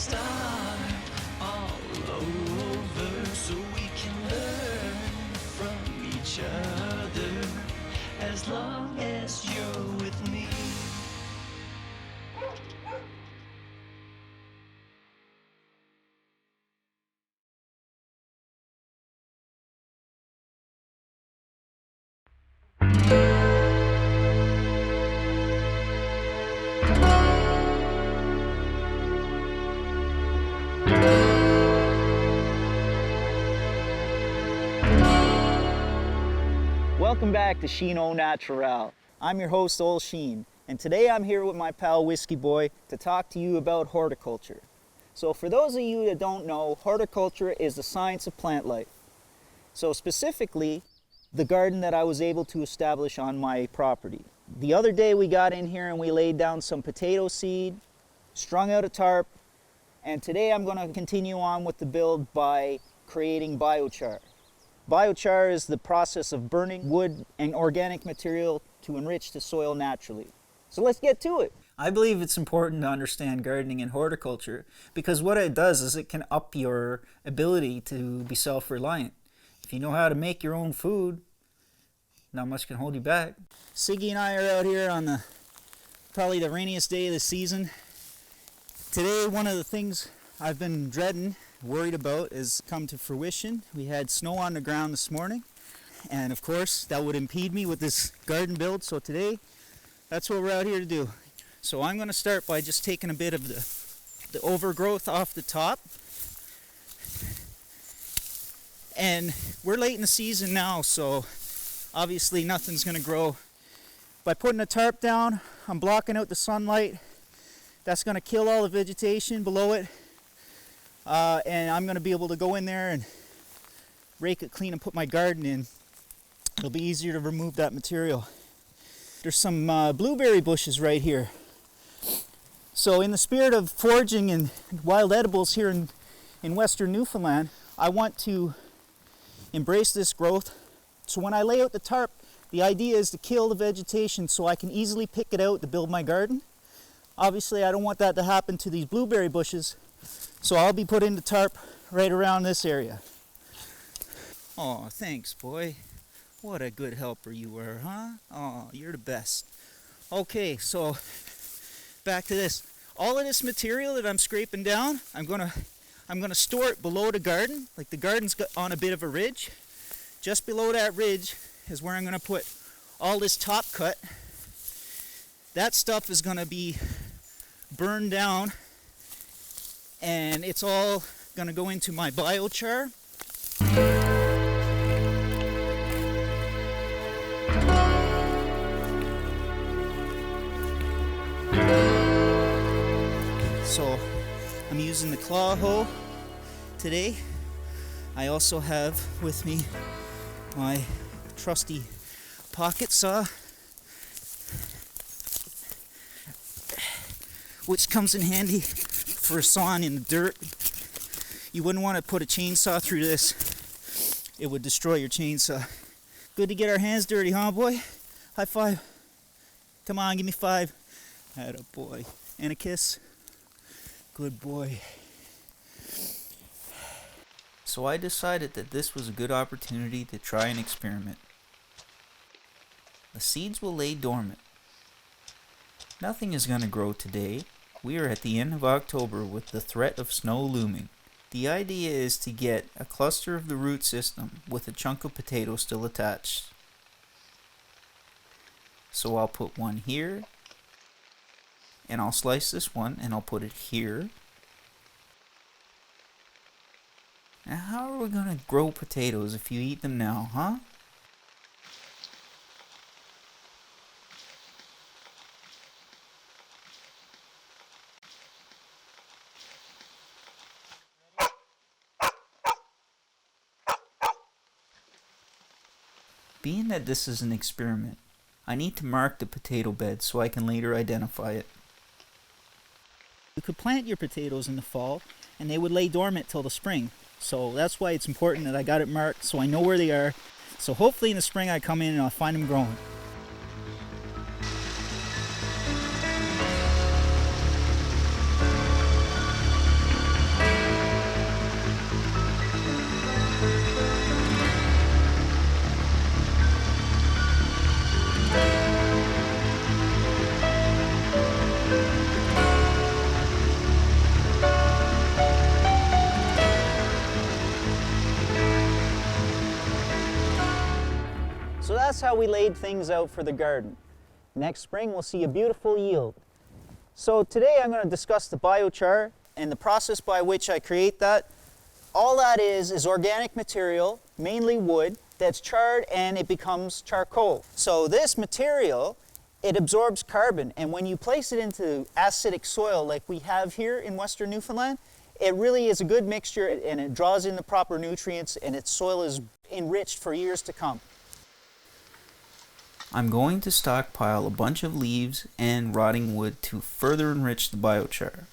start all over so we can learn from each other as long as you're with me. Welcome back to Sheen Au Natural. I'm your host, Old Sheen, and today I'm here with my pal Whiskey Boy to talk to you about horticulture. So for those of you that don't know, horticulture is the science of plant life. So specifically, the garden that I was able to establish on my property. The other day we got in here and we laid down some potato seed, strung out a tarp, and today I'm going to continue on with the build by creating biochar. Biochar is the process of burning wood and organic material to enrich the soil naturally. So let's get to it. I believe it's important to understand gardening and horticulture because what it does is it can up your ability to be self-reliant. If you know how to make your own food, not much can hold you back. Siggy and I are out here on probably the rainiest day of the season. Today, one of the things I've been dreading, worried about, has come to fruition. We had snow on the ground this morning, and of course that would impede me with this garden build. So today, that's what we're out here to do. So I'm going to start by just taking a bit of the overgrowth off the top. And we're late in the season now, so obviously nothing's going to grow. By putting a tarp down, I'm blocking out the sunlight. That's going to kill all the vegetation below it. And I'm going to be able to go in there and rake it clean and put my garden in. It'll be easier to remove that material. There's some blueberry bushes right here. So in the spirit of foraging and wild edibles here in western Newfoundland, I want to embrace this growth. So when I lay out the tarp, the idea is to kill the vegetation so I can easily pick it out to build my garden. Obviously I don't want that to happen to these blueberry bushes, so I'll be putting the tarp right around this area. Oh, thanks, boy. What a good helper you were, huh? Oh, you're the best. Okay, so back to this. All of this material that I'm scraping down, I'm gonna store it below the garden. Like the garden's on a bit of a ridge. Just below that ridge is where I'm gonna put all this top cut. That stuff is gonna be burned down, and it's all gonna go into my biochar. So I'm using the claw hoe today. I also have with me my trusty pocket saw, which comes in handy for sawing in the dirt. You wouldn't want to put a chainsaw through this. It would destroy your chainsaw. Good to get our hands dirty, huh, boy? High five. Come on, give me 5. Atta boy. And a kiss. Good boy. So I decided that this was a good opportunity to try an experiment. The seeds will lay dormant. Nothing is going to grow today. We are at the end of October with the threat of snow looming. The idea is to get a cluster of the root system with a chunk of potato still attached. So I'll put one here, and I'll slice this one and I'll put it here. Now how are we going to grow potatoes if you eat them now, huh? Being that this is an experiment, I need to mark the potato bed so I can later identify it. You could plant your potatoes in the fall and they would lay dormant till the spring. So that's why it's important that I got it marked so I know where they are. So hopefully in the spring I come in and I'll find them growing. So that's how we laid things out for the garden. Next spring we'll see a beautiful yield. So today I'm going to discuss the biochar and the process by which I create that. All that is organic material, mainly wood, that's charred and it becomes charcoal. So this material, it absorbs carbon, and when you place it into acidic soil like we have here in Western Newfoundland, it really is a good mixture and it draws in the proper nutrients and its soil is enriched for years to come. I'm going to stockpile a bunch of leaves and rotting wood to further enrich the biochar.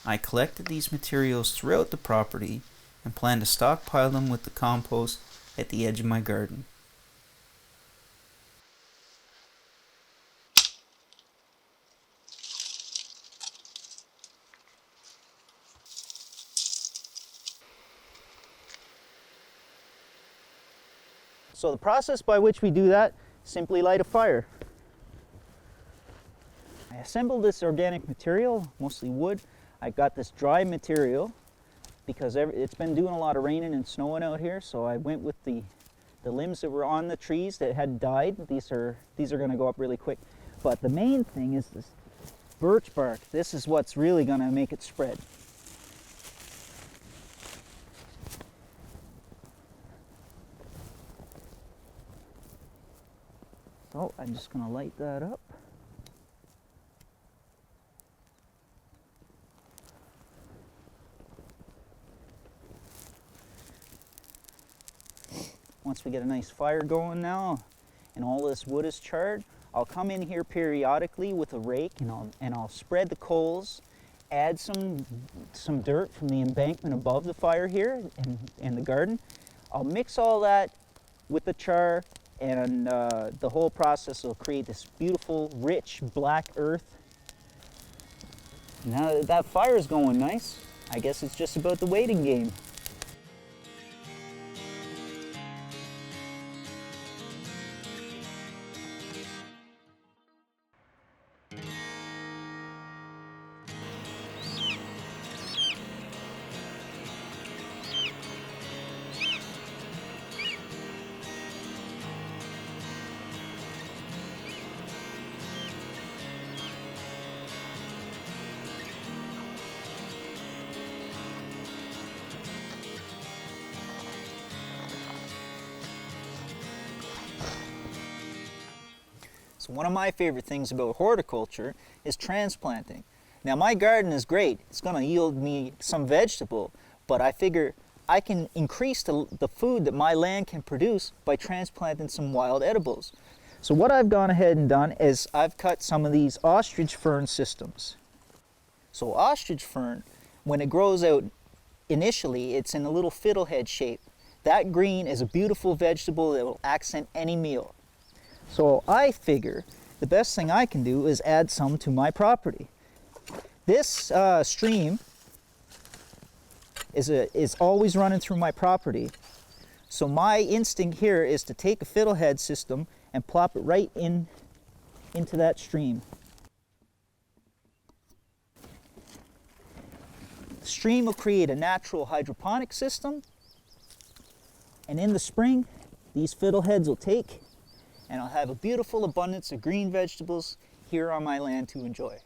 I collected these materials throughout the property and plan to stockpile them with the compost at the edge of my garden. So the process by which we do that, simply light a fire. I assembled this organic material, mostly wood. I got this dry material because it's been doing a lot of raining and snowing out here, so I went with the limbs that were on the trees that had died. These are going to go up really quick. But the main thing is this birch bark. This is what's really going to make it spread. So I'm just going to light that up. Once we get a nice fire going now and all this wood is charred, I'll come in here periodically with a rake and I'll spread the coals, add some dirt from the embankment above the fire here in the garden. I'll mix all that with the char, and the whole process will create this beautiful, rich, black earth. Now that that fire is going nice, I guess it's just about the waiting game. So one of my favorite things about horticulture is transplanting. Now my garden is great, it's going to yield me some vegetable, but I figure I can increase the food that my land can produce by transplanting some wild edibles. So what I've gone ahead and done is I've cut some of these ostrich fern systems. So ostrich fern, when it grows out initially, it's in a little fiddlehead shape. That green is a beautiful vegetable that will accent any meal. So I figure the best thing I can do is add some to my property. This stream is always running through my property. So my instinct here is to take a fiddlehead system and plop it right into that stream. The stream will create a natural hydroponic system, and in the spring these fiddleheads will take, and I'll have a beautiful abundance of green vegetables here on my land to enjoy.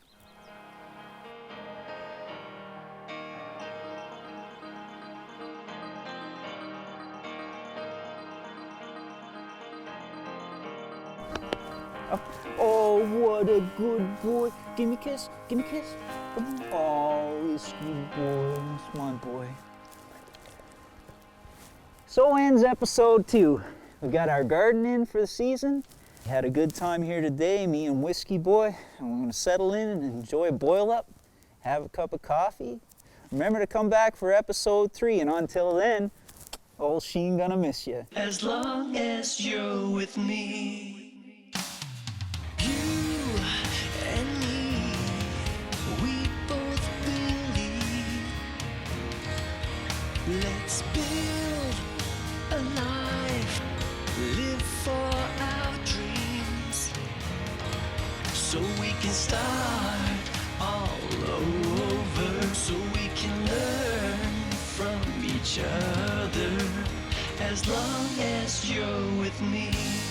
Oh, what a good boy. Give me a kiss. Give me a kiss. Come on. Oh, risky boy. Smart boy. So ends episode 2. We got our garden in for the season. Had a good time here today, me and Whiskey Boy. And we're going to settle in and enjoy a boil up, have a cup of coffee. Remember to come back for episode 3, and until then, old Sheen gonna miss you. As long as you're with me, you and me, we both believe. Let's build a life, live for our dreams, so we can start all over, so we can learn from each other as long as you're with me.